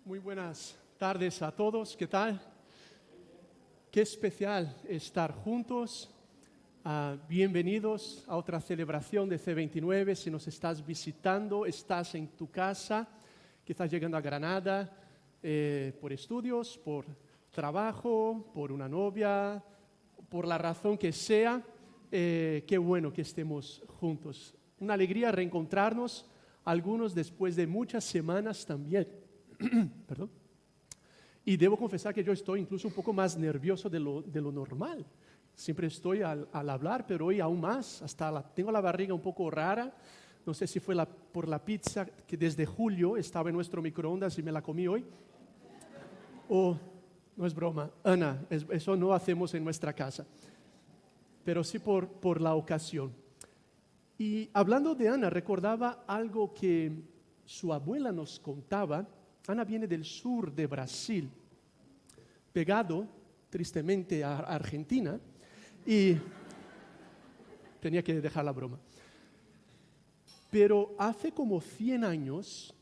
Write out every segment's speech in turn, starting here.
Muy buenas tardes a todos, ¿qué tal? Qué especial estar juntos. Bienvenidos a otra celebración de C29. Si nos estás visitando, estás en tu casa, quizás llegando a Granada por estudios, por trabajo, por una novia, por la razón que sea. Qué bueno que estemos juntos. Una alegría reencontrarnos, algunos después de muchas semanas también. Perdón. Y debo confesar que yo estoy incluso un poco más nervioso de lo normal. Siempre estoy al hablar, pero hoy aún más. Tengo la barriga un poco rara. No sé si fue por la pizza que desde julio estaba en nuestro microondas y me la comí hoy. O, no es broma, Ana, eso no hacemos en nuestra casa. Pero sí por la ocasión. Y hablando de Ana, recordaba algo que su abuela nos contaba. Ana viene del sur de Brasil, pegado tristemente a Argentina, y tenía que dejar la broma. Pero hace como 100 años,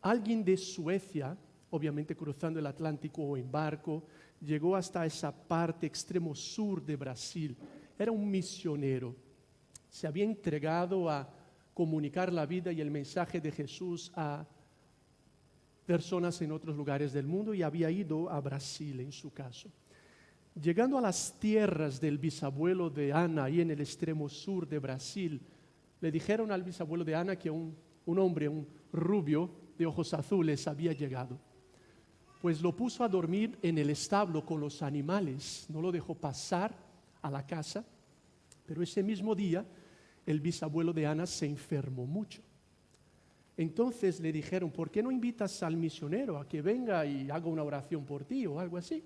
alguien de Suecia, obviamente cruzando el Atlántico o en barco, llegó hasta esa parte extremo sur de Brasil. Era un misionero, se había entregado a comunicar la vida y el mensaje de Jesús a personas en otros lugares del mundo y había ido a Brasil en su caso. Llegando a las tierras del bisabuelo de Ana, ahí en el extremo sur de Brasil, le dijeron al bisabuelo de Ana que un hombre, un rubio de ojos azules, había llegado. Pues lo puso a dormir en el establo con los animales, no lo dejó pasar a la casa, pero ese mismo día el bisabuelo de Ana se enfermó mucho. Entonces le dijeron, ¿por qué no invitas al misionero a que venga y haga una oración por ti o algo así?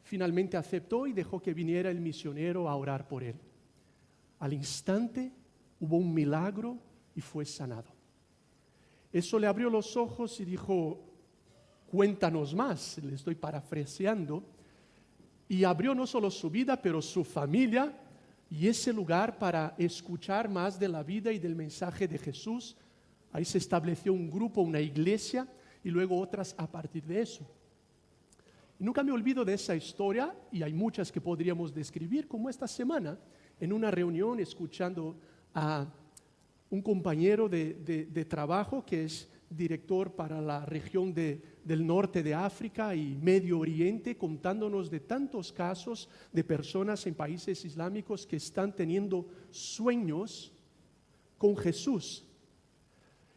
Finalmente aceptó y dejó que viniera el misionero a orar por él. Al instante hubo un milagro y fue sanado. Eso le abrió los ojos y dijo, cuéntanos más, le estoy parafraseando, y abrió no solo su vida, pero su familia y ese lugar para escuchar más de la vida y del mensaje de Jesús. Ahí se estableció un grupo, una iglesia, y luego otras a partir de eso. Y nunca me olvido de esa historia, y hay muchas que podríamos describir, como esta semana, en una reunión, escuchando a un compañero de trabajo que es director para la región del norte de África y Medio Oriente, contándonos de tantos casos de personas en países islámicos que están teniendo sueños con Jesús.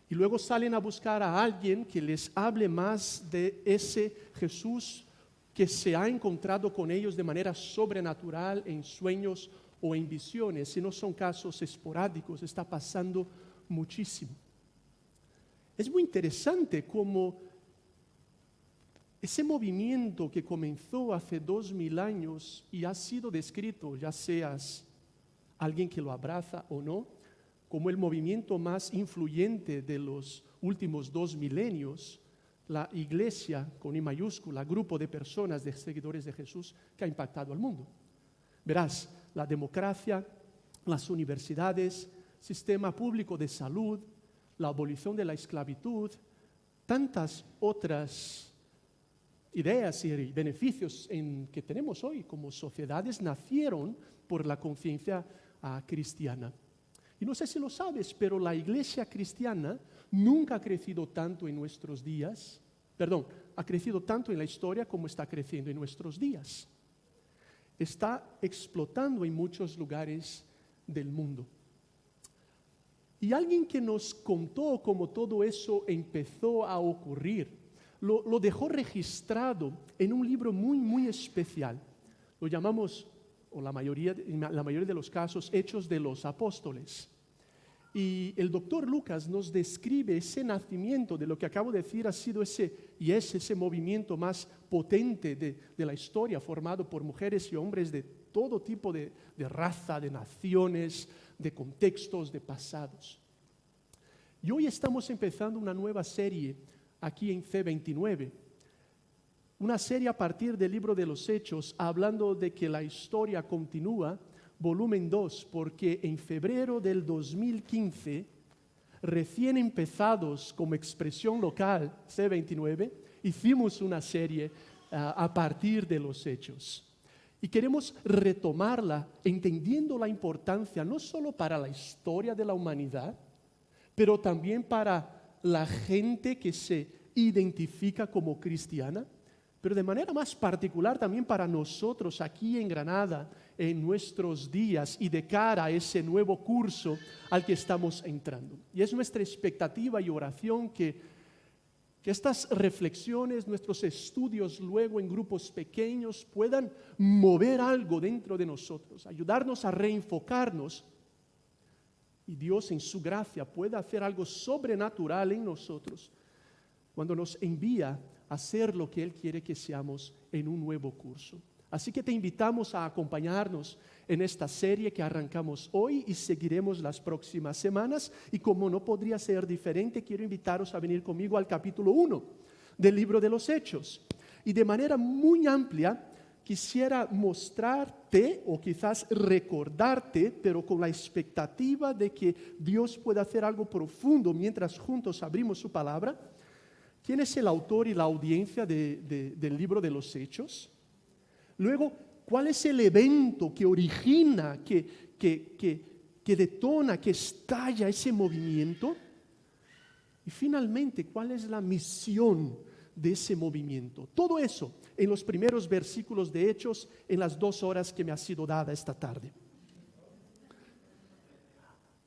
Y luego salen a buscar a alguien que les hable más de ese Jesús que se ha encontrado con ellos de manera sobrenatural en sueños o en visiones. Si no son casos esporádicos, está pasando muchísimo. Es muy interesante cómo ese movimiento que comenzó hace 2000 años y ha sido descrito, ya seas alguien que lo abraza o no, como el movimiento más influyente de los últimos 2 milenios, la iglesia con I mayúscula, grupo de personas, de seguidores de Jesús, que ha impactado al mundo. Verás, la democracia, las universidades, sistema público de salud, la abolición de la esclavitud, tantas otras ideas y beneficios que tenemos hoy como sociedades nacieron por la conciencia cristiana. Y no sé si lo sabes, pero la iglesia cristiana nunca ha crecido tanto en nuestros días, ha crecido tanto en la historia como está creciendo en nuestros días. Está explotando en muchos lugares del mundo. Y alguien que nos contó cómo todo eso empezó a ocurrir, lo dejó registrado en un libro muy, muy especial. Lo llamamos, en la mayoría de los casos, Hechos de los Apóstoles. Y el doctor Lucas nos describe ese nacimiento de lo que acabo de decir, es ese movimiento más potente de la historia, formado por mujeres y hombres de todo tipo de raza, de naciones, de contextos, de pasados. Y hoy estamos empezando una nueva serie aquí en C29, una serie a partir del libro de los Hechos, hablando de que la historia continúa, volumen 2, porque en febrero del 2015 recién empezados como expresión local, C29, hicimos una serie a partir de los Hechos. Y queremos retomarla entendiendo la importancia no solo para la historia de la humanidad, pero también para la gente que se identifica como cristiana, pero de manera más particular también para nosotros aquí en Granada, en nuestros días y de cara a ese nuevo curso al que estamos entrando. Y es nuestra expectativa y oración que estas reflexiones, nuestros estudios luego en grupos pequeños puedan mover algo dentro de nosotros, ayudarnos a reenfocarnos y Dios en su gracia pueda hacer algo sobrenatural en nosotros cuando nos envía a hacer lo que Él quiere que seamos en un nuevo curso. Así que te invitamos a acompañarnos en esta serie que arrancamos hoy y seguiremos las próximas semanas. Y como no podría ser diferente, quiero invitaros a venir conmigo al capítulo 1 del libro de los Hechos. Y de manera muy amplia quisiera mostrarte o quizás recordarte, pero con la expectativa de que Dios pueda hacer algo profundo mientras juntos abrimos su palabra. ¿Quién es el autor y la audiencia del libro de los Hechos? Luego, ¿cuál es el evento que origina, que detona, que estalla ese movimiento? Y finalmente, ¿cuál es la misión de ese movimiento? Todo eso en los primeros versículos de Hechos en las 2 horas que me ha sido dada esta tarde.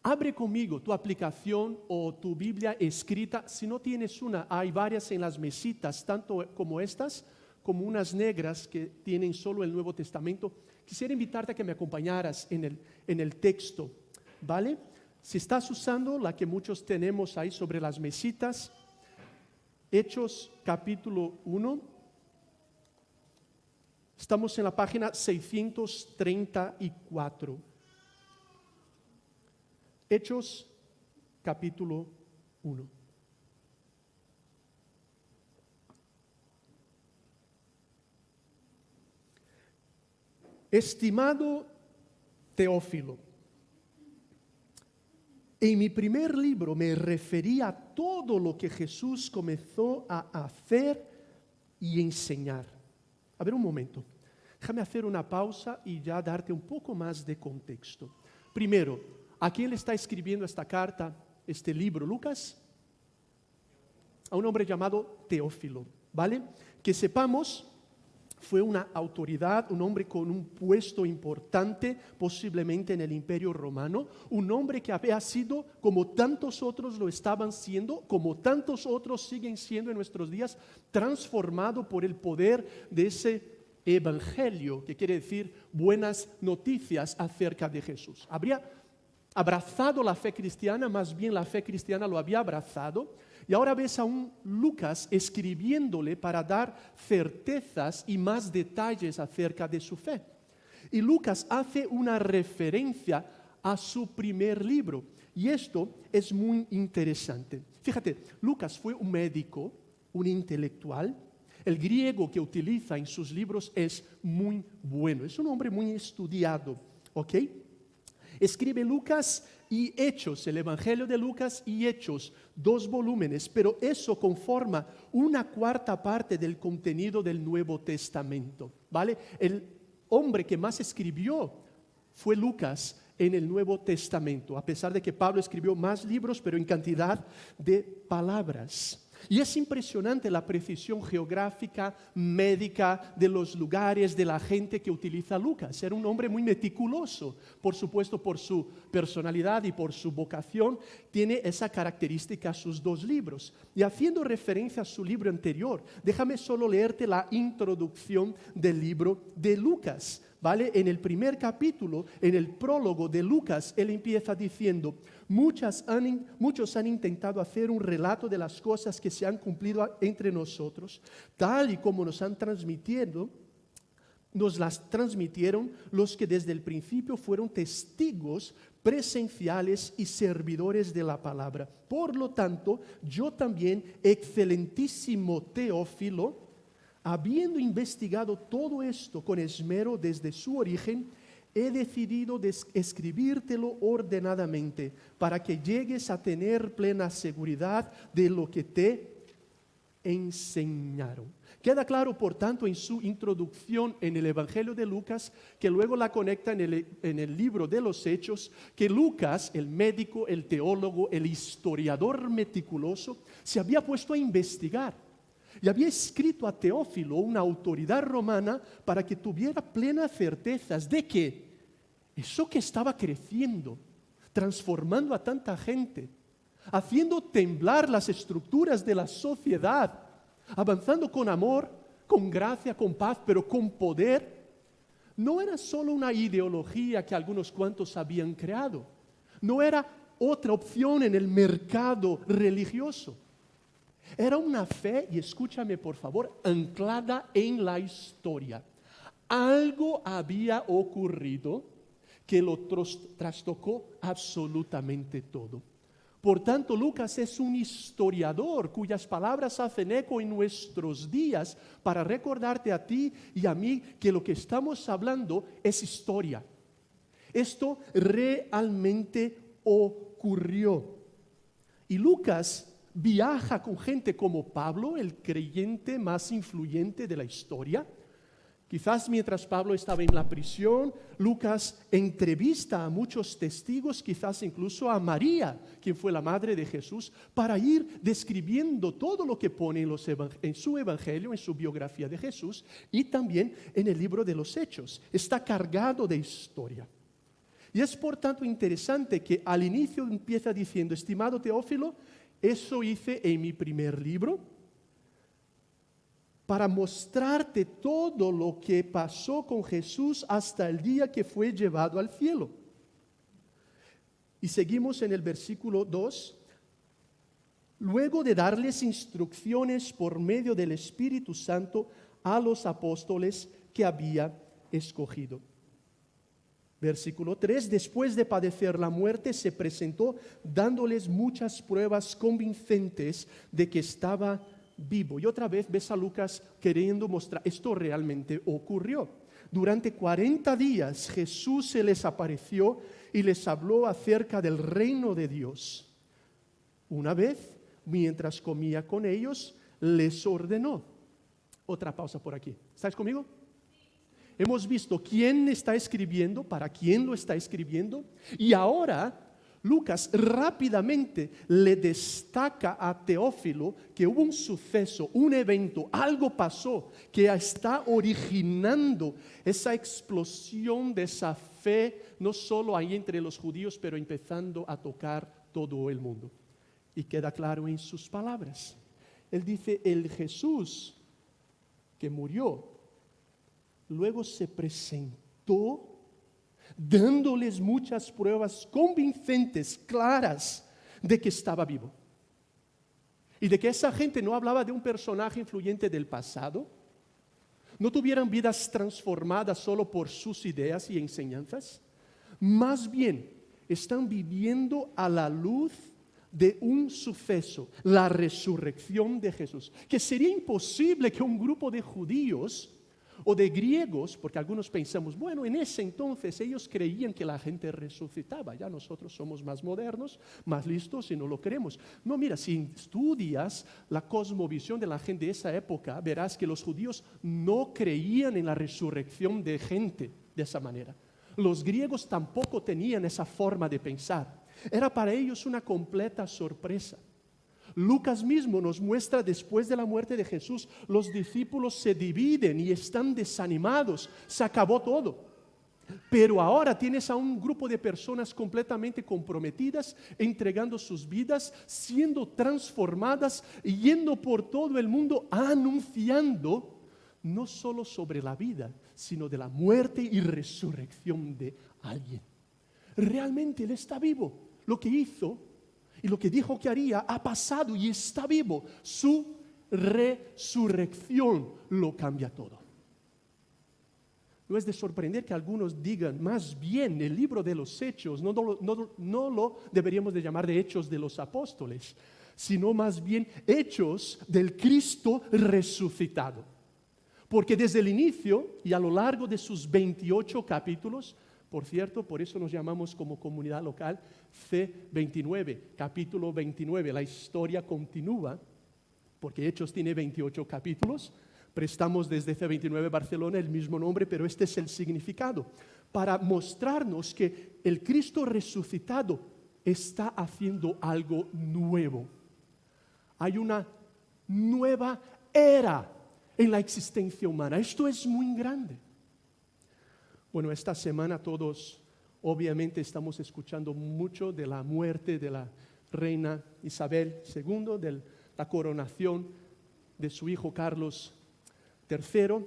Abre conmigo tu aplicación o tu Biblia escrita. Si no tienes una, hay varias en las mesitas, tanto como estas, como unas negras que tienen solo el Nuevo Testamento. Quisiera invitarte a que me acompañaras en el texto, ¿vale? Si estás usando la que muchos tenemos ahí sobre las mesitas, Hechos capítulo 1, estamos en la página 634. Hechos capítulo 1. Estimado Teófilo, en mi primer libro me referí a todo lo que Jesús comenzó a hacer y enseñar. A ver un momento, déjame hacer una pausa y ya darte un poco más de contexto. Primero, ¿a quién le está escribiendo esta carta, este libro? Lucas, a un hombre llamado Teófilo, ¿vale? Que sepamos, fue una autoridad, un hombre con un puesto importante, posiblemente en el Imperio Romano, un hombre que había sido, como tantos otros lo estaban siendo, como tantos otros siguen siendo en nuestros días, transformado por el poder de ese evangelio, que quiere decir buenas noticias acerca de Jesús. Habría abrazado la fe cristiana, más bien la fe cristiana lo había abrazado. Y ahora ves a un Lucas escribiéndole para dar certezas y más detalles acerca de su fe. Y Lucas hace una referencia a su primer libro. Y esto es muy interesante. Fíjate, Lucas fue un médico, un intelectual. El griego que utiliza en sus libros es muy bueno. Es un hombre muy estudiado, ¿ok? Escribe Lucas y Hechos, el Evangelio de Lucas y Hechos, 2 volúmenes, pero eso conforma una cuarta parte del contenido del Nuevo Testamento, ¿vale? El hombre que más escribió fue Lucas en el Nuevo Testamento, a pesar de que Pablo escribió más libros, pero en cantidad de palabras. Y es impresionante la precisión geográfica, médica, de los lugares, de la gente que utiliza Lucas. Era un hombre muy meticuloso, por supuesto por su personalidad y por su vocación, tiene esa característica sus 2 libros. Y haciendo referencia a su libro anterior, déjame solo leerte la introducción del libro de Lucas, ¿vale? En el primer capítulo, en el prólogo de Lucas, él empieza diciendo: muchos han intentado hacer un relato de las cosas que se han cumplido entre nosotros, tal y como nos las transmitieron los que desde el principio fueron testigos presenciales y servidores de la palabra. Por lo tanto, yo también, excelentísimo Teófilo, habiendo investigado todo esto con esmero desde su origen, he decidido escribírtelo ordenadamente para que llegues a tener plena seguridad de lo que te enseñaron. Queda claro, por tanto, en su introducción en el Evangelio de Lucas, que luego la conecta en el libro de los Hechos, que Lucas, el médico, el teólogo, el historiador meticuloso, se había puesto a investigar y había escrito a Teófilo, una autoridad romana, para que tuviera plenas certezas de que eso que estaba creciendo, transformando a tanta gente, haciendo temblar las estructuras de la sociedad, avanzando con amor, con gracia, con paz, pero con poder, no era solo una ideología que algunos cuantos habían creado, no era otra opción en el mercado religioso. Era una fe, y escúchame por favor, anclada en la historia. Algo había ocurrido que lo trastocó absolutamente todo. Por tanto, Lucas es un historiador cuyas palabras hacen eco en nuestros días para recordarte a ti y a mí que lo que estamos hablando es historia. Esto realmente ocurrió. Y Lucas viaja con gente como Pablo, el creyente más influyente de la historia. Quizás mientras Pablo estaba en la prisión, Lucas entrevista a muchos testigos, quizás incluso a María, quien fue la madre de Jesús, para ir describiendo todo lo que pone en su evangelio, en su biografía de Jesús y también en el libro de los Hechos. Está cargado de historia. Y es por tanto interesante que al inicio empieza diciendo: estimado Teófilo, eso hice en mi primer libro, para mostrarte todo lo que pasó con Jesús hasta el día que fue llevado al cielo. Y seguimos en el versículo 2. Luego de darles instrucciones por medio del Espíritu Santo a los apóstoles que había escogido. Versículo 3. Después de padecer la muerte, se presentó dándoles muchas pruebas convincentes de que estaba vivo. Y otra vez ves a Lucas queriendo mostrar, esto realmente ocurrió. Durante 40 días Jesús se les apareció y les habló acerca del reino de Dios. Una vez, mientras comía con ellos, les ordenó. Otra pausa por aquí. ¿Estáis conmigo? Hemos visto quién está escribiendo, para quién lo está escribiendo, y ahora Lucas rápidamente le destaca a Teófilo que hubo un suceso, un evento, algo pasó que está originando esa explosión de esa fe, no solo ahí entre los judíos, pero empezando a tocar todo el mundo. Y queda claro en sus palabras. Él dice: el Jesús que murió, luego se presentó dándoles muchas pruebas convincentes, claras, de que estaba vivo. Y de que esa gente no hablaba de un personaje influyente del pasado, no tuvieran vidas transformadas solo por sus ideas y enseñanzas, más bien están viviendo a la luz de un suceso, la resurrección de Jesús, que sería imposible que un grupo de judíos o de griegos, porque algunos pensamos, bueno, en ese entonces ellos creían que la gente resucitaba, ya nosotros somos más modernos, más listos y no lo creemos. No, mira, si estudias la cosmovisión de la gente de esa época, verás que los judíos no creían en la resurrección de gente de esa manera. Los griegos tampoco tenían esa forma de pensar. Era para ellos una completa sorpresa. Lucas mismo nos muestra, después de la muerte de Jesús, los discípulos se dividen y están desanimados, se acabó todo. Pero ahora tienes a un grupo de personas completamente comprometidas, entregando sus vidas, siendo transformadas, yendo por todo el mundo anunciando no solo sobre la vida, sino de la muerte y resurrección de alguien. Realmente Él está vivo. Lo que hizo y lo que dijo que haría ha pasado y está vivo. Su resurrección lo cambia todo. No es de sorprender que algunos digan, más bien el libro de los Hechos no lo deberíamos de llamar de Hechos de los Apóstoles, sino más bien Hechos del Cristo resucitado. Porque desde el inicio y a lo largo de sus 28 capítulos, Por cierto, por eso nos llamamos como comunidad local C29, capítulo 29. La historia continúa, porque Hechos tiene 28 capítulos. Prestamos desde C29 Barcelona el mismo nombre, pero este es el significado. Para mostrarnos que el Cristo resucitado está haciendo algo nuevo. Hay una nueva era en la existencia humana. Esto es muy grande. Bueno, esta semana todos obviamente estamos escuchando mucho de la muerte de la reina Isabel II, de la coronación de su hijo Carlos III,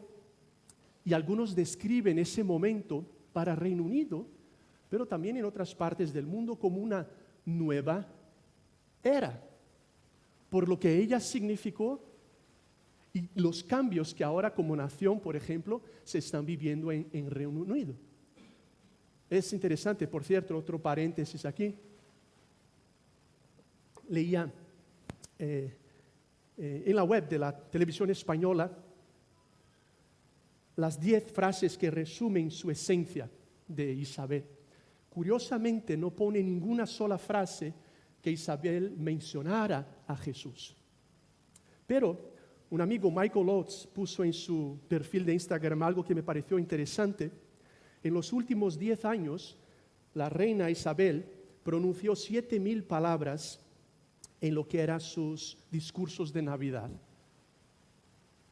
y algunos describen ese momento para Reino Unido, pero también en otras partes del mundo como una nueva era, por lo que ella significó y los cambios que ahora como nación, por ejemplo, se están viviendo en Reino Unido. Es interesante, por cierto, otro paréntesis aquí. Leía en la web de la televisión española las 10 frases que resumen su esencia de Isabel. Curiosamente, no pone ninguna sola frase que Isabel mencionara a Jesús. Pero un amigo, Michael Oates, puso en su perfil de Instagram algo que me pareció interesante. En los últimos 10 años, la reina Isabel pronunció 7,000 palabras en lo que eran sus discursos de Navidad,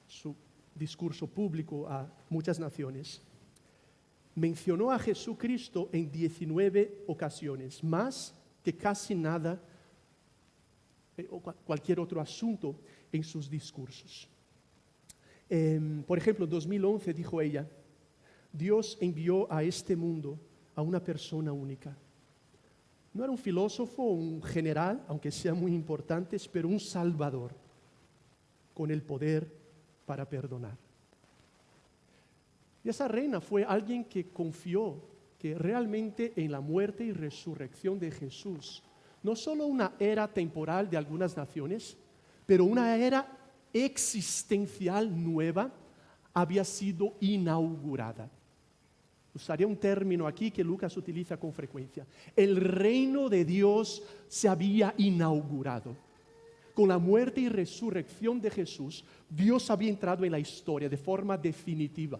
su discurso público a muchas naciones. Mencionó a Jesucristo en 19 ocasiones, más que casi nada o cualquier otro asunto en sus discursos. Por ejemplo, en 2011 dijo ella: Dios envió a este mundo a una persona única. No era un filósofo o un general, aunque sean muy importantes, pero un salvador con el poder para perdonar. Y esa reina fue alguien que confió que realmente en la muerte y resurrección de Jesús, no solo una era temporal de algunas naciones, pero una era existencial nueva había sido inaugurada. Usaría un término aquí que Lucas utiliza con frecuencia. El reino de Dios se había inaugurado. Con la muerte y resurrección de Jesús, Dios había entrado en la historia de forma definitiva.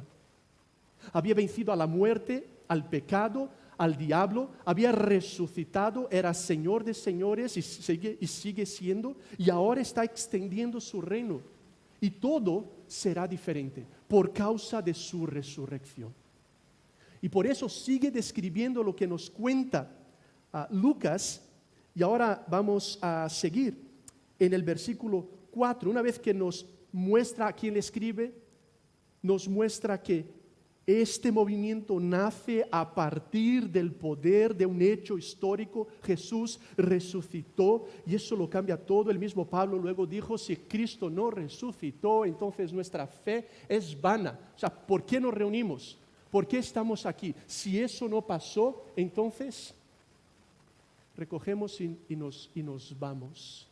Había vencido a la muerte, al pecado, al diablo, había resucitado, era Señor de señores y sigue siendo, y ahora está extendiendo su reino. Y todo será diferente por causa de su resurrección. Y por eso sigue describiendo lo que nos cuenta Lucas, y ahora vamos a seguir en el versículo 4. Una vez que nos muestra a quién le escribe, nos muestra que este movimiento nace a partir del poder de un hecho histórico. Jesús resucitó y eso lo cambia todo. El mismo Pablo luego dijo: si Cristo no resucitó, entonces nuestra fe es vana. O sea, ¿por qué nos reunimos? ¿Por qué estamos aquí? Si eso no pasó, entonces recogemos y nos vamos.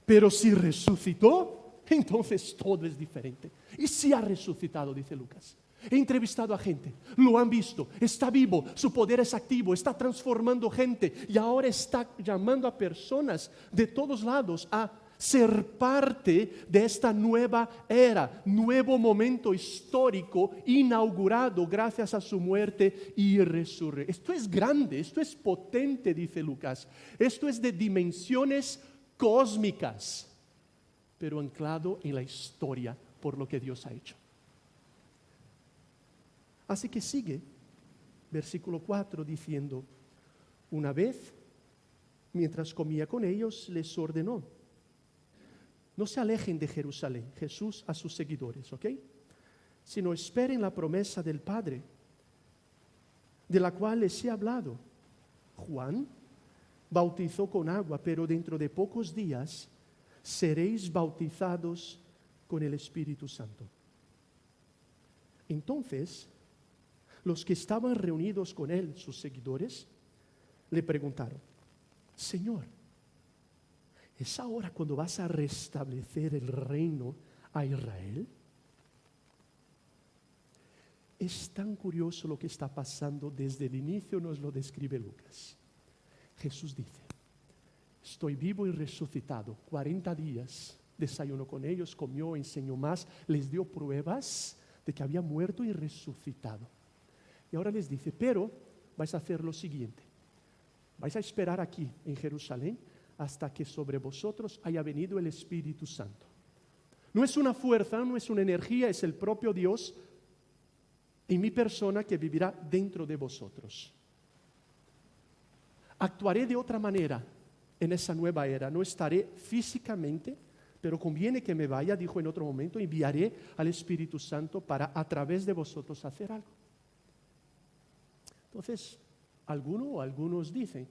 Pero si resucitó, entonces todo es diferente. Y si ha resucitado, dice Lucas. He entrevistado a gente, lo han visto, está vivo, su poder es activo, está transformando gente y ahora está llamando a personas de todos lados a ser parte de esta nueva era, nuevo momento histórico inaugurado gracias a su muerte y resurrección. Esto es grande, esto es potente, dice Lucas. Esto es de dimensiones cósmicas, pero anclado en la historia por lo que Dios ha hecho. Así que sigue, versículo 4, diciendo: una vez, mientras comía con ellos, les ordenó: no se alejen de Jerusalén, Jesús a sus seguidores, ¿ok? Sino esperen la promesa del Padre, de la cual les he hablado. Juan bautizó con agua, pero dentro de pocos días seréis bautizados con el Espíritu Santo. Entonces, los que estaban reunidos con él, sus seguidores, le preguntaron: Señor, ¿es ahora cuando vas a restablecer el reino a Israel? Es tan curioso lo que está pasando desde el inicio, nos lo describe Lucas. Jesús dice, estoy vivo y resucitado. 40 días desayunó con ellos, comió, enseñó más, les dio pruebas de que había muerto y resucitado. Y ahora les dice, pero vais a hacer lo siguiente. Vais a esperar aquí en Jerusalén hasta que sobre vosotros haya venido el Espíritu Santo. No es una fuerza, no es una energía, es el propio Dios en mi persona que vivirá dentro de vosotros. Actuaré de otra manera en esa nueva era. No estaré físicamente, pero conviene que me vaya, dijo en otro momento, enviaré al Espíritu Santo para a través de vosotros hacer algo. Entonces, algunos dicen,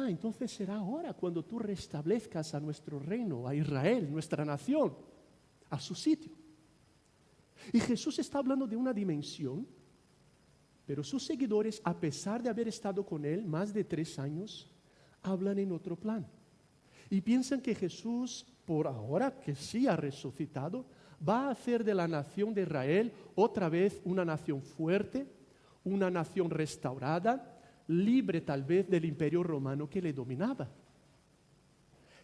entonces será ahora cuando tú restablezcas a nuestro reino, a Israel, nuestra nación, a su sitio. Y Jesús está hablando de una dimensión, pero sus seguidores, a pesar de haber estado con él más de 3 años, hablan en otro plan. Y piensan que Jesús, por ahora que sí ha resucitado, va a hacer de la nación de Israel otra vez una nación fuerte, una nación restaurada, libre tal vez del imperio romano que le dominaba.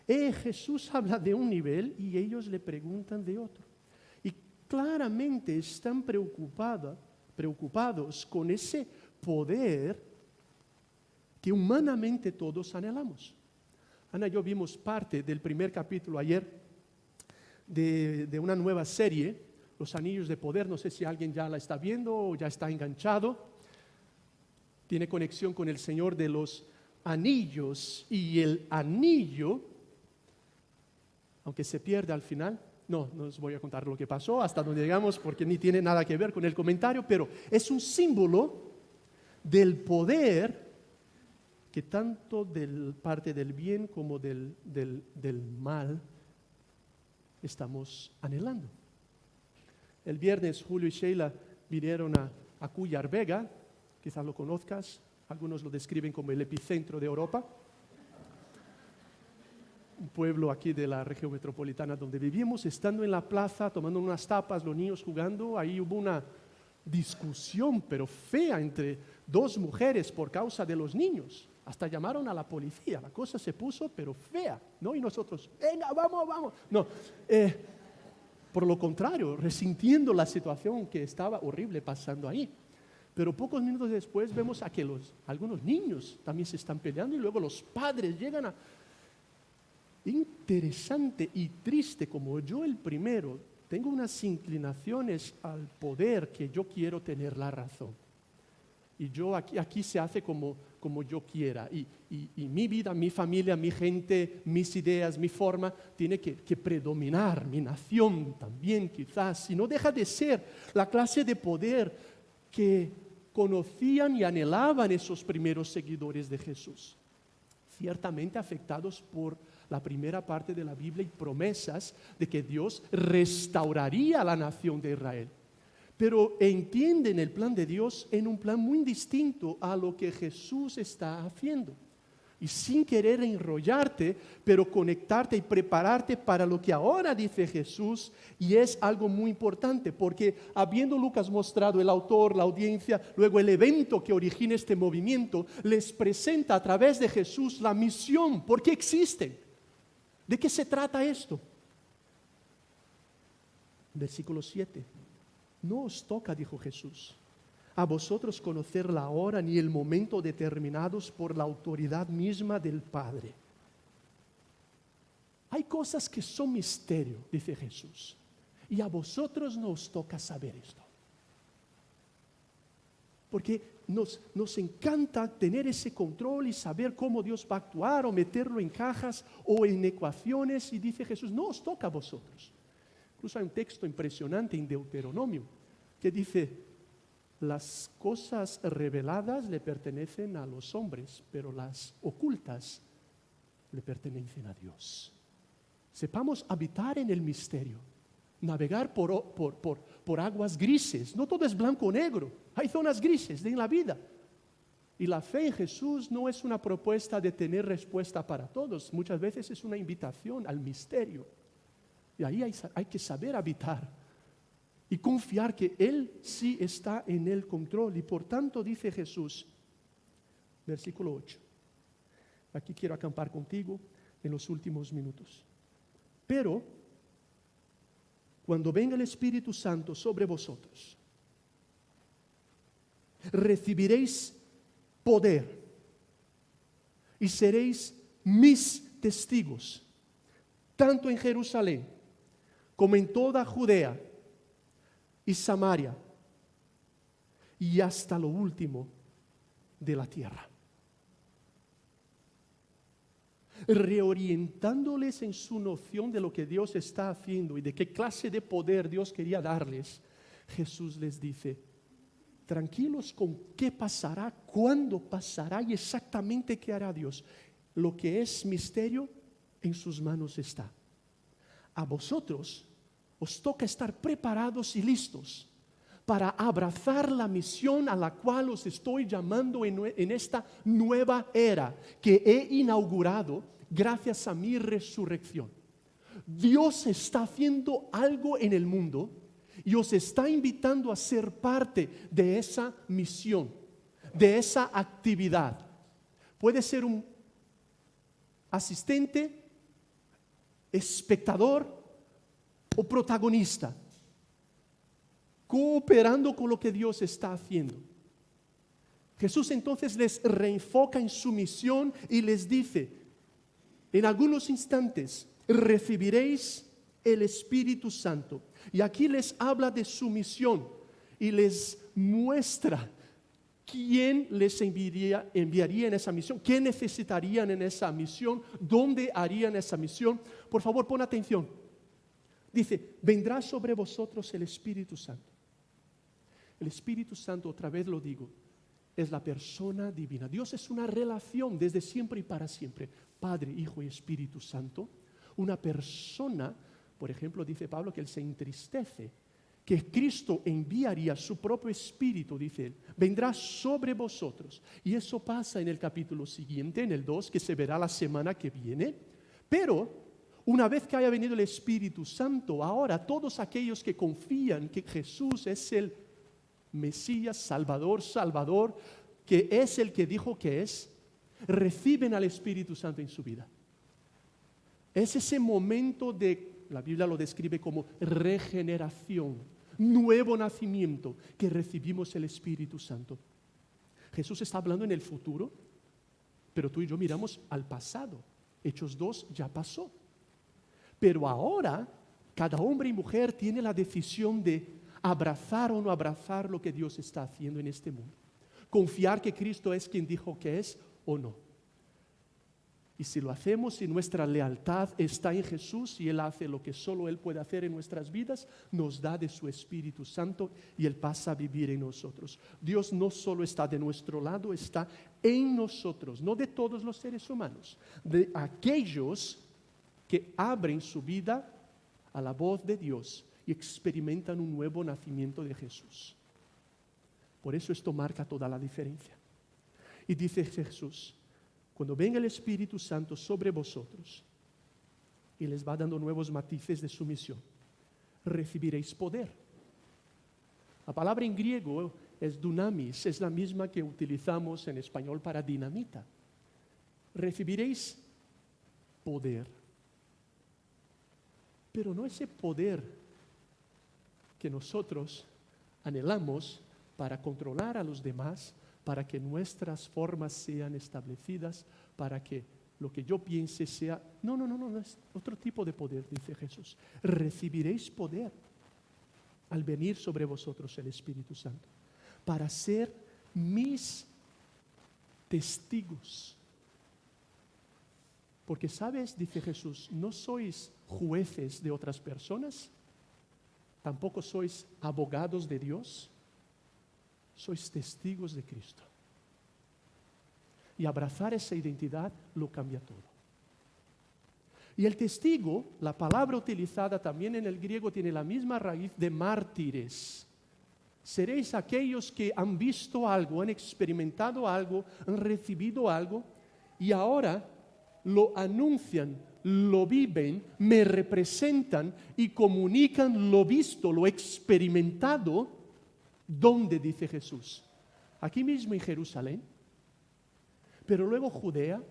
Jesús habla de un nivel y ellos le preguntan de otro. Y claramente están preocupados con ese poder que humanamente todos anhelamos. Ana y yo vimos parte del primer capítulo ayer de una nueva serie, Los Anillos de Poder. No sé si alguien ya la está viendo o ya está enganchado. Tiene conexión con el Señor de los Anillos, y el anillo, aunque se pierde al final, no os voy a contar lo que pasó hasta donde llegamos porque ni tiene nada que ver con el comentario, pero es un símbolo del poder que tanto de parte del bien como del mal estamos anhelando. El viernes Julio y Sheila vinieron a Cuyar Vega. Quizás lo conozcas, algunos lo describen como el epicentro de Europa. Un pueblo aquí de la región metropolitana donde vivimos, estando en la plaza, tomando unas tapas, los niños jugando, ahí hubo una discusión, pero fea, entre 2 mujeres por causa de los niños. Hasta llamaron a la policía, la cosa se puso, pero fea, ¿no? Y nosotros, venga, vamos. No, por lo contrario, resintiendo la situación que estaba horrible pasando ahí. Pero pocos minutos después vemos a que algunos niños también se están peleando y luego los padres llegan a... Interesante y triste, como yo el primero, tengo unas inclinaciones al poder que yo quiero tener la razón. Y yo aquí se hace como yo quiera. Y mi vida, mi familia, mi gente, mis ideas, mi forma, tiene que predominar. Mi nación también quizás. Y no deja de ser la clase de poder que conocían y anhelaban esos primeros seguidores de Jesús, ciertamente afectados por la primera parte de la Biblia y promesas de que Dios restauraría a la nación de Israel. Pero entienden el plan de Dios en un plan muy distinto a lo que Jesús está haciendo. Y sin querer enrollarte, pero conectarte y prepararte para lo que ahora dice Jesús, y es algo muy importante, porque habiendo Lucas mostrado el autor, la audiencia, luego el evento que origina este movimiento, les presenta a través de Jesús la misión, por qué existen, de qué se trata esto. Versículo 7. No os toca, dijo Jesús, a vosotros conocer la hora ni el momento determinados por la autoridad misma del Padre. Hay cosas que son misterio, dice Jesús, y a vosotros no os toca saber esto. Porque nos encanta tener ese control y saber cómo Dios va a actuar o meterlo en cajas o en ecuaciones, y dice Jesús, no os toca a vosotros. Incluso hay un texto impresionante en Deuteronomio que dice, las cosas reveladas le pertenecen a los hombres, pero las ocultas le pertenecen a Dios. Sepamos habitar en el misterio, navegar por aguas grises. No todo es blanco o negro, hay zonas grises en la vida. Y la fe en Jesús no es una propuesta de tener respuesta para todos, muchas veces es una invitación al misterio. Y ahí hay que saber habitar y confiar que Él sí está en el control. Y por tanto dice Jesús, versículo 8, aquí quiero acampar contigo en los últimos minutos. Pero cuando venga el Espíritu Santo sobre vosotros, recibiréis poder y seréis mis testigos, tanto en Jerusalén como en toda Judea y Samaria y hasta lo último de la tierra. Reorientándoles en su noción de lo que Dios está haciendo y de qué clase de poder Dios quería darles, Jesús les dice, tranquilos con qué pasará, cuándo pasará y exactamente qué hará Dios. Lo que es misterio, en sus manos está. A vosotros os toca estar preparados y listos para abrazar la misión a la cual os estoy llamando en esta nueva era que he inaugurado gracias a mi resurrección. Dios está haciendo algo en el mundo y os está invitando a ser parte de esa misión, de esa actividad. Puede ser un asistente, espectador o protagonista, cooperando con lo que Dios está haciendo. Jesús entonces les reenfoca en su misión y les dice, en algunos instantes recibiréis el Espíritu Santo. Y aquí les habla de su misión y les muestra quién les enviaría en esa misión, qué necesitarían en esa misión, dónde harían esa misión. Por favor, pon atención. Dice, vendrá sobre vosotros el Espíritu Santo. El Espíritu Santo, otra vez lo digo, es la persona divina. Dios es una relación desde siempre y para siempre. Padre, Hijo y Espíritu Santo. Una persona, por ejemplo, dice Pablo que Él se entristece, que Cristo enviaría su propio Espíritu, dice Él, vendrá sobre vosotros. Y eso pasa en el capítulo siguiente, en el 2, que se verá la semana que viene. Pero una vez que haya venido el Espíritu Santo, ahora todos aquellos que confían que Jesús es el Mesías, Salvador, que es el que dijo que es, reciben al Espíritu Santo en su vida. Es ese momento la Biblia lo describe como regeneración, nuevo nacimiento, que recibimos el Espíritu Santo. Jesús está hablando en el futuro, pero tú y yo miramos al pasado. Hechos 2 ya pasó. Pero ahora, cada hombre y mujer tiene la decisión de abrazar o no abrazar lo que Dios está haciendo en este mundo. Confiar que Cristo es quien dijo que es o no. Y si lo hacemos, si nuestra lealtad está en Jesús y Él hace lo que solo Él puede hacer en nuestras vidas, nos da de su Espíritu Santo y Él pasa a vivir en nosotros. Dios no solo está de nuestro lado, está en nosotros, no de todos los seres humanos, de aquellos que abren su vida a la voz de Dios y experimentan un nuevo nacimiento de Jesús. Por eso esto marca toda la diferencia. Y dice Jesús, cuando venga el Espíritu Santo sobre vosotros y les va dando nuevos matices de su misión, recibiréis poder. La palabra en griego es dunamis, es la misma que utilizamos en español para dinamita. Recibiréis poder. Pero no ese poder que nosotros anhelamos para controlar a los demás, para que nuestras formas sean establecidas, para que lo que yo piense sea... No, es otro tipo de poder, dice Jesús. Recibiréis poder al venir sobre vosotros el Espíritu Santo, para ser mis testigos. Porque, ¿sabes? Dice Jesús, no sois jueces de otras personas, tampoco sois abogados de Dios, sois testigos de Cristo. Y abrazar esa identidad lo cambia todo. Y el testigo, la palabra utilizada también en el griego, tiene la misma raíz de mártires. Seréis aquellos que han visto algo, han experimentado algo, han recibido algo y ahora lo anuncian lo viven, me representan y comunican lo visto, lo experimentado. ¿Dónde? Dice Jesús. Aquí mismo en Jerusalén, pero luego Judea,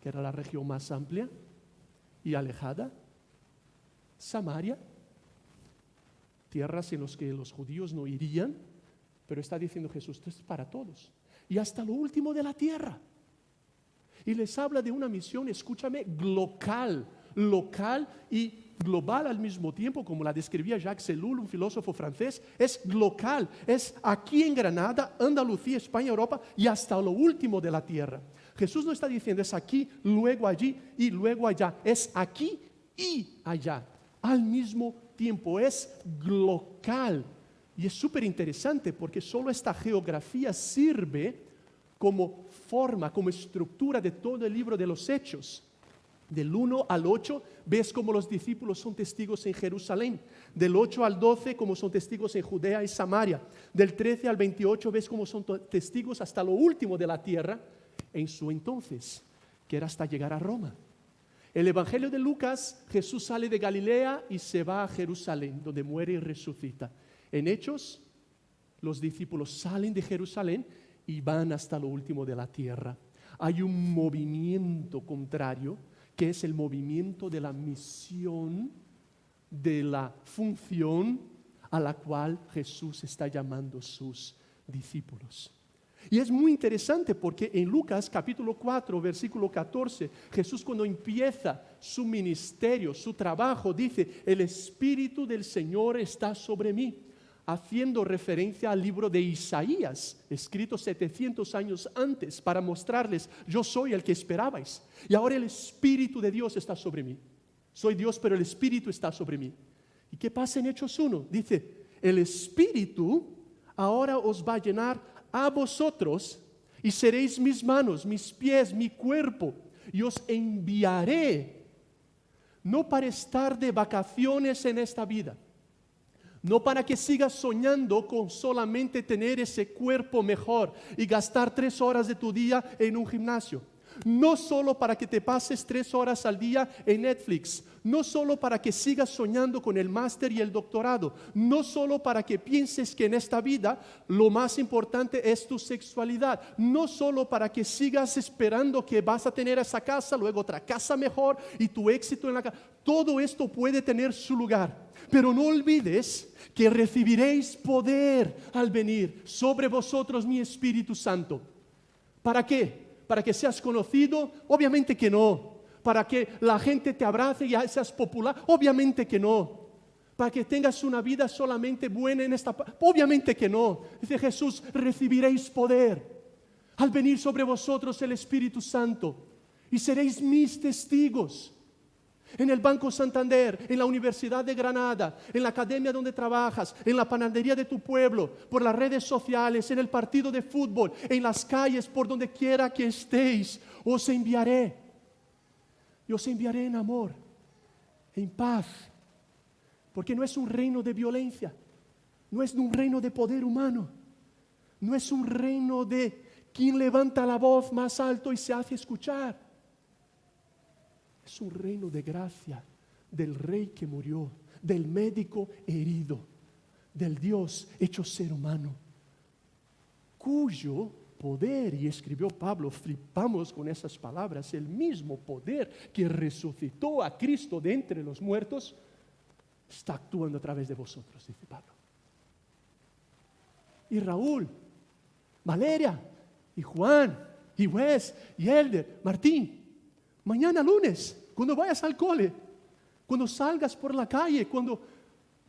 que era la región más amplia y alejada, Samaria, tierras en las que los judíos no irían, pero está diciendo Jesús, esto es para todos, y hasta lo último de la tierra. Y les habla de una misión, escúchame, local y global al mismo tiempo, como la describía Jacques Ellul, un filósofo francés. Es local, es aquí en Granada, Andalucía, España, Europa y hasta lo último de la tierra. Jesús no está diciendo es aquí, luego allí y luego allá. Es aquí y allá, al mismo tiempo. Es local. Y es súper interesante porque solo esta geografía sirve como forma, como estructura de todo el libro de los Hechos. Del 1 al 8 ves cómo los discípulos son testigos en Jerusalén. Del 8 al 12 cómo son testigos en Judea y Samaria. Del 13 al 28 ves cómo son testigos hasta lo último de la tierra en su entonces, que era hasta llegar a Roma. El Evangelio de Lucas, Jesús sale de Galilea y se va a Jerusalén, donde muere y resucita. En Hechos, los discípulos salen de Jerusalén y van hasta lo último de la tierra. Hay un movimiento contrario, que es el movimiento de la misión, de la función a la cual Jesús está llamando a sus discípulos. Y es muy interesante porque en Lucas capítulo 4, versículo 14, Jesús cuando empieza su ministerio, su trabajo, dice, el Espíritu del Señor está sobre mí, haciendo referencia al libro de Isaías, escrito 700 años antes, para mostrarles, yo soy el que esperabais. Y ahora el Espíritu de Dios está sobre mí. Soy Dios, pero el Espíritu está sobre mí. ¿Y qué pasa en Hechos 1? Dice, el Espíritu ahora os va a llenar a vosotros y seréis mis manos, mis pies, mi cuerpo. Y os enviaré, no para estar de vacaciones en esta vida, no para que sigas soñando con solamente tener ese cuerpo mejor y gastar 3 horas de tu día en un gimnasio. No solo para que te pases 3 horas al día en Netflix. No solo para que sigas soñando con el máster y el doctorado. No solo para que pienses que en esta vida lo más importante es tu sexualidad. No solo para que sigas esperando que vas a tener esa casa, luego otra casa mejor y tu éxito en la casa. Todo esto puede tener su lugar. Pero no olvides que recibiréis poder al venir sobre vosotros mi Espíritu Santo. ¿Para qué? ¿Para que seas conocido? Obviamente que no. ¿Para que la gente te abrace y seas popular? Obviamente que no. ¿Para que tengas una vida solamente buena en esta? Obviamente que no. Dice Jesús, recibiréis poder al venir sobre vosotros el Espíritu Santo y seréis mis testigos. En el Banco Santander, en la Universidad de Granada, en la academia donde trabajas, en la panadería de tu pueblo, por las redes sociales, en el partido de fútbol, en las calles, por donde quiera que estéis, os enviaré. Y os enviaré en amor, en paz, porque no es un reino de violencia, no es un reino de poder humano, no es un reino de quien levanta la voz más alto y se hace escuchar. Es un reino de gracia, del Rey que murió, del médico herido, del Dios hecho ser humano, cuyo poder, y escribió Pablo, flipamos con esas palabras, el mismo poder que resucitó a Cristo de entre los muertos, está actuando a través de vosotros, dice Pablo. Y Raúl, Valeria, y Juan, y Wes, y Elder, Martín, mañana lunes, cuando vayas al cole, cuando salgas por la calle, cuando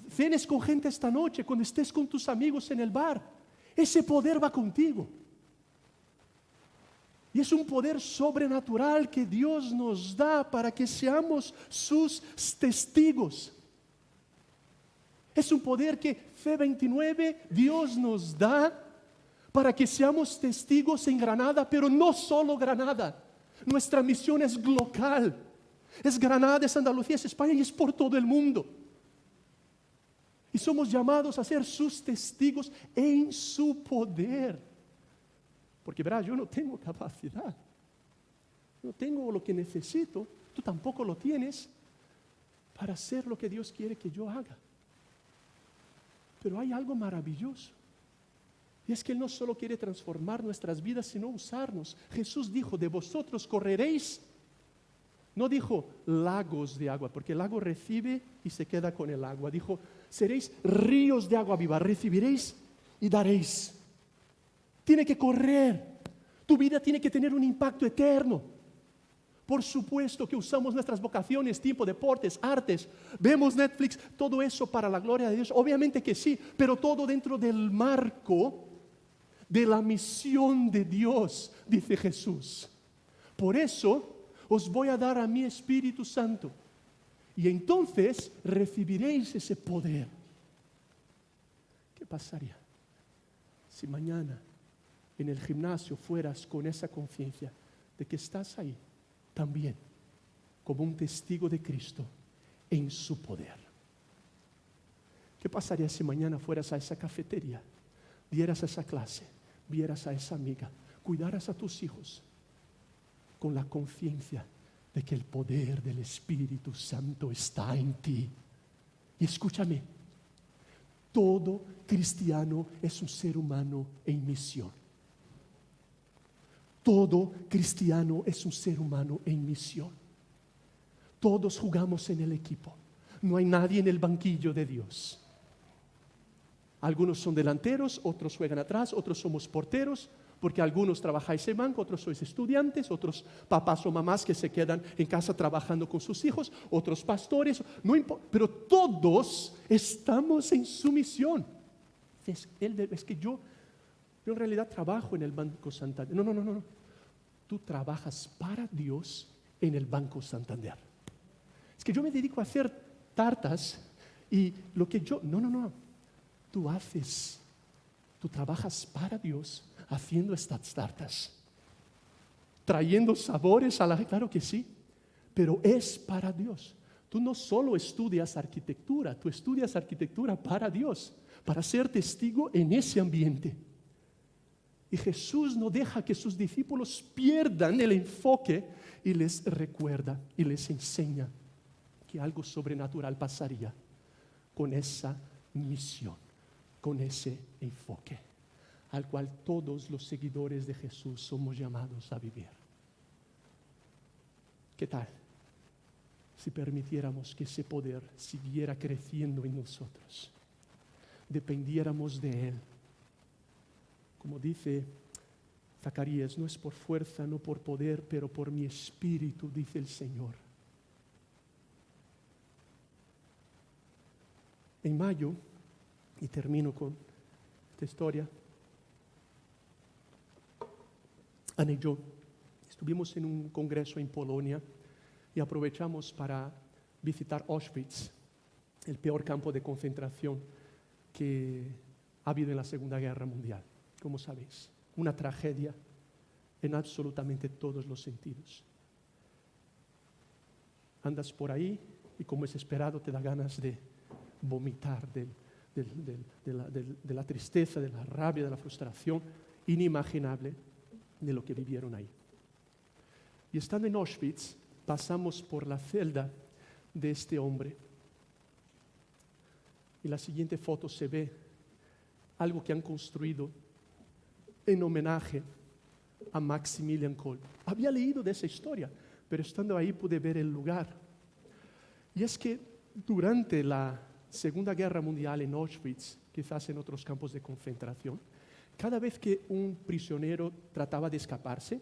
cenes con gente esta noche, cuando estés con tus amigos en el bar, ese poder va contigo. Y es un poder sobrenatural que Dios nos da para que seamos sus testigos. Es un poder que F29 Dios nos da para que seamos testigos en Granada, pero no solo Granada. Nuestra misión es local. Es Granada, es Andalucía, es España y es por todo el mundo. Y somos llamados a ser sus testigos en su poder. Porque verás, yo no tengo capacidad. No tengo lo que necesito tú tampoco lo tienes para hacer lo que Dios quiere que yo haga. Pero hay algo maravilloso. Y es que Él no solo quiere transformar nuestras vidas, sino usarnos. Jesús dijo, de vosotros correréis. No dijo lagos de agua, porque el lago recibe y se queda con el agua. Dijo, seréis ríos de agua viva, recibiréis y daréis. Tiene que correr. Tu vida tiene que tener un impacto eterno. Por supuesto que usamos nuestras vocaciones, tiempo, deportes, artes, vemos Netflix, todo eso para la gloria de Dios. Obviamente que sí, pero todo dentro del marco de la misión de Dios, dice Jesús. Por eso os voy a dar a mi Espíritu Santo. Y entonces recibiréis ese poder. ¿Qué pasaría si mañana en el gimnasio fueras con esa conciencia de que estás ahí también como un testigo de Cristo en su poder? ¿Qué pasaría si mañana fueras a esa cafetería, dieras esa clase, vieras a esa amiga, cuidaras a tus hijos con la conciencia de que el poder del Espíritu Santo está en ti? Y escúchame, todo cristiano es un ser humano en misión. Todo cristiano es un ser humano en misión. Todos jugamos en el equipo. No hay nadie en el banquillo de Dios. Algunos son delanteros, otros juegan atrás, otros somos porteros, porque algunos trabajáis en banco, otros sois estudiantes, otros papás o mamás que se quedan en casa trabajando con sus hijos, otros pastores, no importa, pero todos estamos en su misión. Es que yo en realidad trabajo en el Banco Santander. No. Tú trabajas para Dios en el Banco Santander. Es que yo me dedico a hacer tartas y lo que yo... No. Tú trabajas para Dios haciendo estas tartas, trayendo sabores a la gente, claro que sí, pero es para Dios. Tú no solo estudias arquitectura, tú estudias arquitectura para Dios, para ser testigo en ese ambiente. Y Jesús no deja que sus discípulos pierdan el enfoque y les recuerda y les enseña que algo sobrenatural pasaría con esa misión, con ese enfoque al cual todos los seguidores de Jesús somos llamados a vivir. ¿Qué tal si permitiéramos que ese poder siguiera creciendo en nosotros? Dependiéramos de Él. Como dice Zacarías, no es por fuerza, no por poder, pero por mi espíritu, dice el Señor. En mayo, y termino con esta historia, Ana y yo estuvimos en un congreso en Polonia y aprovechamos para visitar Auschwitz, el peor campo de concentración que ha habido en la Segunda Guerra Mundial. Como sabéis, una tragedia en absolutamente todos los sentidos. Andas por ahí y, como es esperado, te da ganas de vomitar de la tristeza, de la rabia, de la frustración inimaginable de lo que vivieron ahí. Y estando en Auschwitz, pasamos por la celda de este hombre. Y en la siguiente foto se ve algo que han construido en homenaje a Maximilian Kolbe. Había leído de esa historia, pero estando ahí pude ver el lugar. Y es que durante la Segunda Guerra Mundial en Auschwitz, quizás en otros campos de concentración, cada vez que un prisionero trataba de escaparse,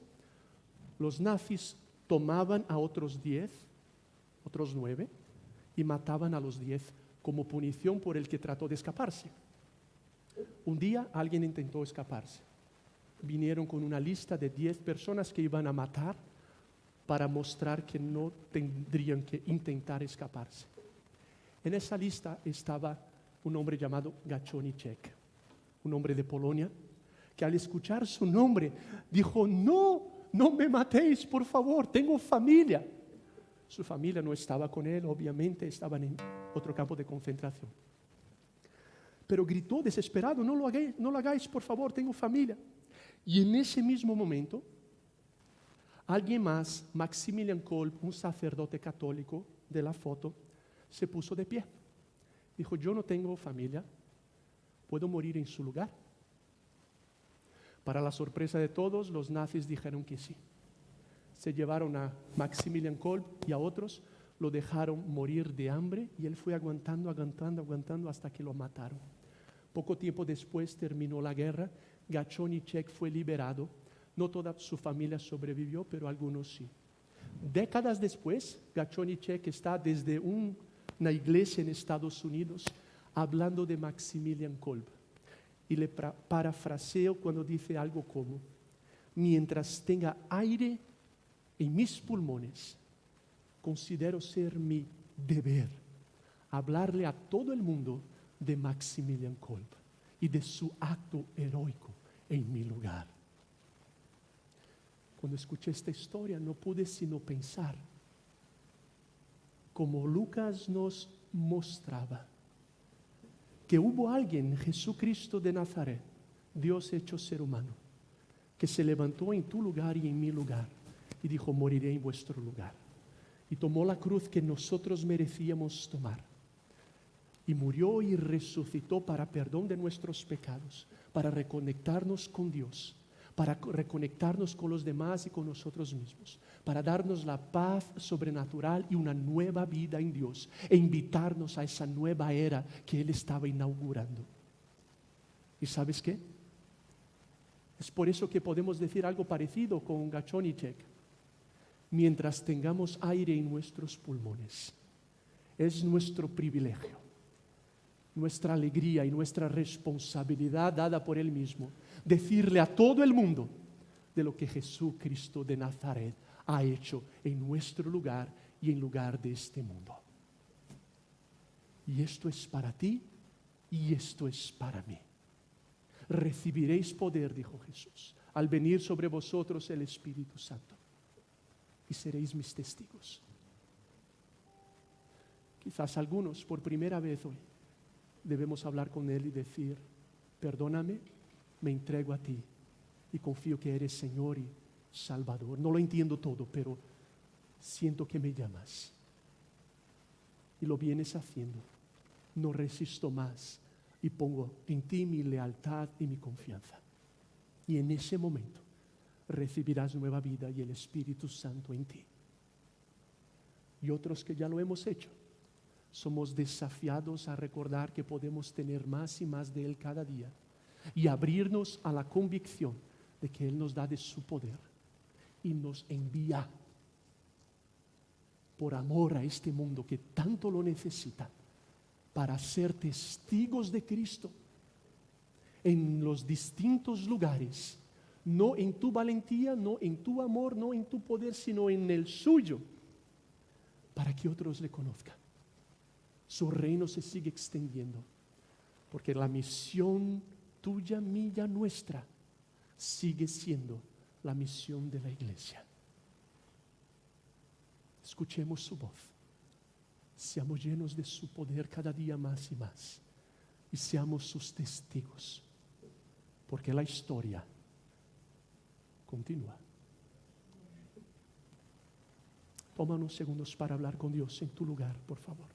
los nazis tomaban a otros 10, otros 9, y mataban a los 10 como punición por el que trató de escaparse. Un día alguien intentó escaparse. Vinieron con una lista de 10 personas que iban a matar para mostrar que no tendrían que intentar escaparse. En esa lista estaba un hombre llamado Gaconiczek, un hombre de Polonia, que al escuchar su nombre dijo: no me matéis, por favor, tengo familia. Su familia no estaba con él, obviamente, estaban en otro campo de concentración. Pero gritó desesperado: no lo hagáis, por favor, tengo familia. Y en ese mismo momento Alguien más, Maximilian Kolbe, un sacerdote católico de la foto, se puso de pie. Dijo, yo no tengo familia, ¿puedo morir en su lugar? Para la sorpresa de todos, los nazis dijeron que sí. Se llevaron a Maximilian Kolbe y a otros, lo dejaron morir de hambre y él fue aguantando hasta que lo mataron. Poco tiempo después terminó la guerra, Gaconichek fue liberado. No toda su familia sobrevivió, pero algunos sí. Décadas después, Gaconichek está desde una iglesia en Estados Unidos hablando de Maximilian Kolbe. Y le parafraseo cuando dice algo como, mientras tenga aire en mis pulmones, considero ser mi deber hablarle a todo el mundo de Maximilian Kolbe y de su acto heroico en mi lugar. Cuando escuché esta historia no pude sino pensar, como Lucas nos mostraba, que hubo alguien, Jesucristo de Nazaret, Dios hecho ser humano, que se levantó en tu lugar y en mi lugar y dijo, moriré en vuestro lugar. Y tomó la cruz que nosotros merecíamos tomar. Y murió y resucitó para perdón de nuestros pecados, para reconectarnos con Dios, para reconectarnos con los demás y con nosotros mismos, para darnos la paz sobrenatural y una nueva vida en Dios, e invitarnos a esa nueva era que Él estaba inaugurando. ¿Y sabes qué? Es por eso que podemos decir algo parecido con Gaconichek. Mientras tengamos aire en nuestros pulmones, es nuestro privilegio, nuestra alegría y nuestra responsabilidad dada por Él mismo, decirle a todo el mundo de lo que Jesucristo de Nazaret ha hecho en nuestro lugar y en lugar de este mundo. Y esto es para ti y esto es para mí. Recibiréis poder, dijo Jesús, al venir sobre vosotros el Espíritu Santo. Y seréis mis testigos. Quizás algunos por primera vez hoy debemos hablar con Él y decir, perdóname, me entrego a ti y confío que eres Señor y Salvador. No lo entiendo todo, pero siento que me llamas. Y lo vienes haciendo. No resisto más y pongo en ti mi lealtad y mi confianza. Y en ese momento recibirás nueva vida y el Espíritu Santo en ti. Y otros que ya lo hemos hecho, somos desafiados a recordar que podemos tener más y más de Él cada día y abrirnos a la convicción de que Él nos da de su poder y nos envía por amor a este mundo que tanto lo necesita para ser testigos de Cristo en los distintos lugares. No en tu valentía, no en tu amor, no en tu poder, sino en el suyo, para que otros le conozcan. Su reino se sigue extendiendo, porque la misión tuya, mía, nuestra, sigue siendo la misión de la iglesia. Escuchemos su voz, seamos llenos de su poder cada día más y más, y seamos sus testigos, porque la historia continúa. Toma unos segundos para hablar con Dios en tu lugar, por favor.